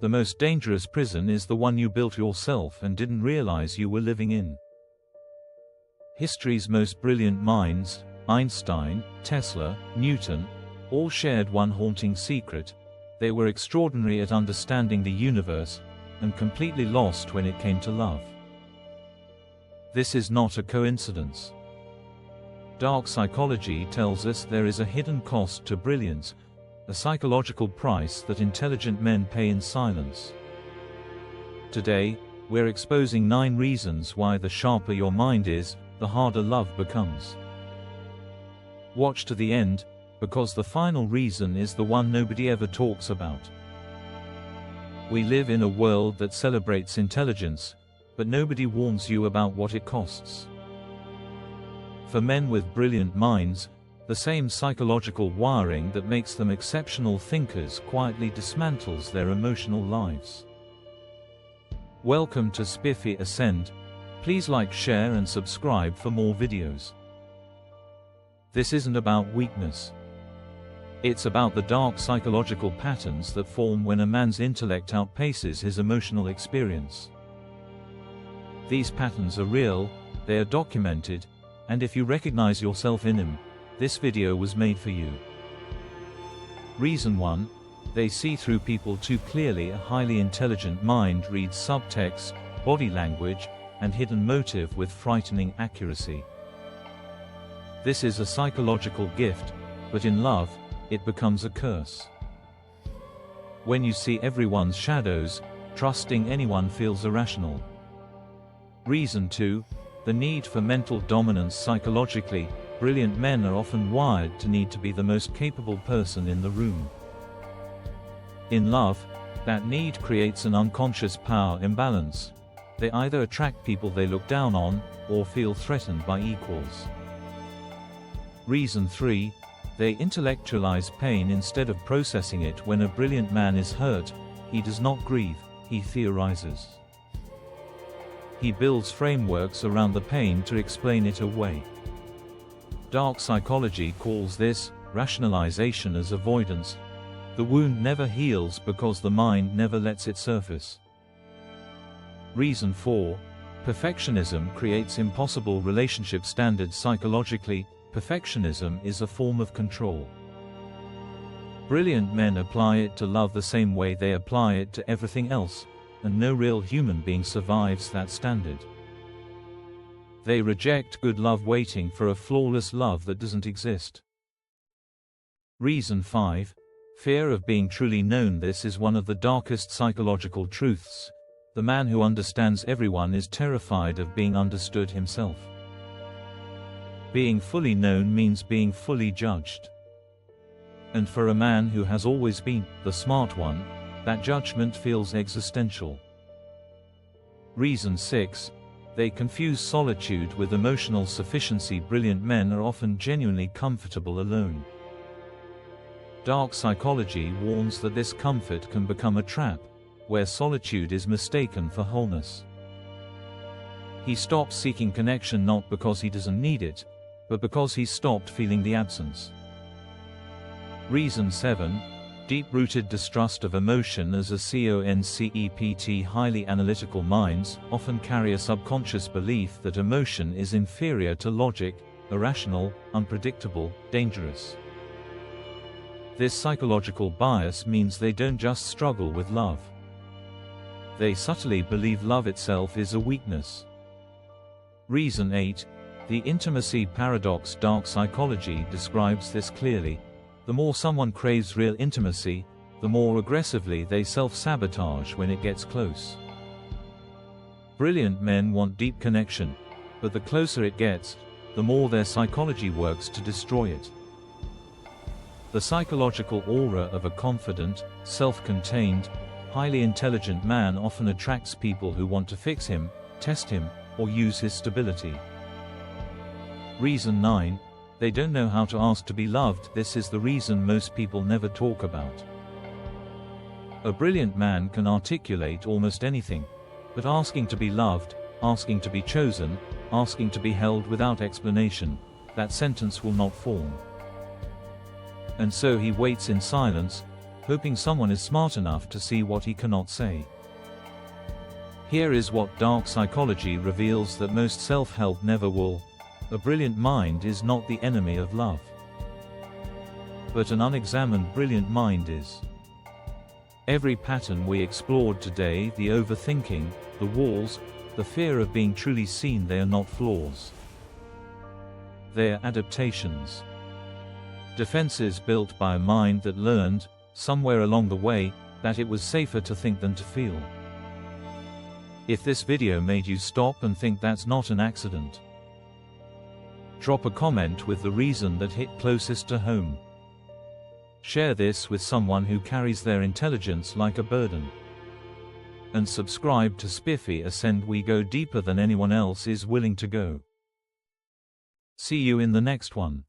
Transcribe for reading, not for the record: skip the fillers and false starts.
The most dangerous prison is the one you built yourself and didn't realize you were living in. History's most brilliant minds, Einstein, Tesla, Newton, all shared one haunting secret: they were extraordinary at understanding the universe, and completely lost when it came to love. This is not a coincidence. Dark psychology tells us there is a hidden cost to brilliance, a psychological price that intelligent men pay in silence. Today, we're exposing 9 reasons why the sharper your mind is, the harder love becomes. Watch to the end, because the final reason is the one nobody ever talks about. We live in a world that celebrates intelligence, but nobody warns you about what it costs. For men with brilliant minds, the same psychological wiring that makes them exceptional thinkers quietly dismantles their emotional lives. Welcome to Spiffyascend. Please like, share and subscribe for more videos. This isn't about weakness. It's about the dark psychological patterns that form when a man's intellect outpaces his emotional experience. These patterns are real, they are documented, and if you recognize yourself in them, this video was made for you. Reason 1. They see through people too clearly. A highly intelligent mind reads subtext, body language, and hidden motive with frightening accuracy. This is a psychological gift, but in love, it becomes a curse. When you see everyone's shadows, trusting anyone feels irrational. Reason 2. The need for mental dominance. Psychologically, brilliant men are often wired to need to be the most capable person in the room. In love, that need creates an unconscious power imbalance. They either attract people they look down on, or feel threatened by equals. Reason 3. They intellectualize pain instead of processing it. When a brilliant man is hurt, he does not grieve, he theorizes. He builds frameworks around the pain to explain it away. Dark psychology calls this rationalization as avoidance. The wound never heals because the mind never lets it surface. Reason 4. Perfectionism creates impossible relationship standards. Psychologically, perfectionism is a form of control. Brilliant men apply it to love the same way they apply it to everything else, and no real human being survives that standard. They reject good love waiting for a flawless love that doesn't exist. Reason 5. Fear of being truly known. This is one of the darkest psychological truths. The man who understands everyone is terrified of being understood himself. Being fully known means being fully judged. And for a man who has always been the smart one, that judgment feels existential. Reason 6. They confuse solitude with emotional sufficiency. Brilliant men are often genuinely comfortable alone. Dark psychology warns that this comfort can become a trap, where solitude is mistaken for wholeness. He stops seeking connection not because he doesn't need it, but because he stopped feeling the absence. Reason 7. Deep-rooted distrust of emotion. As a concept, highly analytical minds often carry a subconscious belief that emotion is inferior to logic, irrational, unpredictable, dangerous. This psychological bias means they don't just struggle with love. They subtly believe love itself is a weakness. Reason 8. The intimacy paradox. Dark psychology describes this clearly. The more someone craves real intimacy, the more aggressively they self-sabotage when it gets close. Brilliant men want deep connection, but the closer it gets, the more their psychology works to destroy it. The psychological aura of a confident, self-contained, highly intelligent man often attracts people who want to fix him, test him, or use his stability. Reason 9. They don't know how to ask to be loved. This is the reason most people never talk about. A brilliant man can articulate almost anything, but asking to be loved, asking to be chosen, asking to be held without explanation, that sentence will not form. And so he waits in silence, hoping someone is smart enough to see what he cannot say. Here is what dark psychology reveals that most self-help never will. A brilliant mind is not the enemy of love. But an unexamined brilliant mind is. Every pattern we explored today, the overthinking, the walls, the fear of being truly seen, they are not flaws. They are adaptations. Defenses built by a mind that learned, somewhere along the way, that it was safer to think than to feel. If this video made you stop and think that's not an accident, drop a comment with the reason that hit closest to home. Share this with someone who carries their intelligence like a burden. And subscribe to Spiffyascend. We go deeper than anyone else is willing to go. See you in the next one.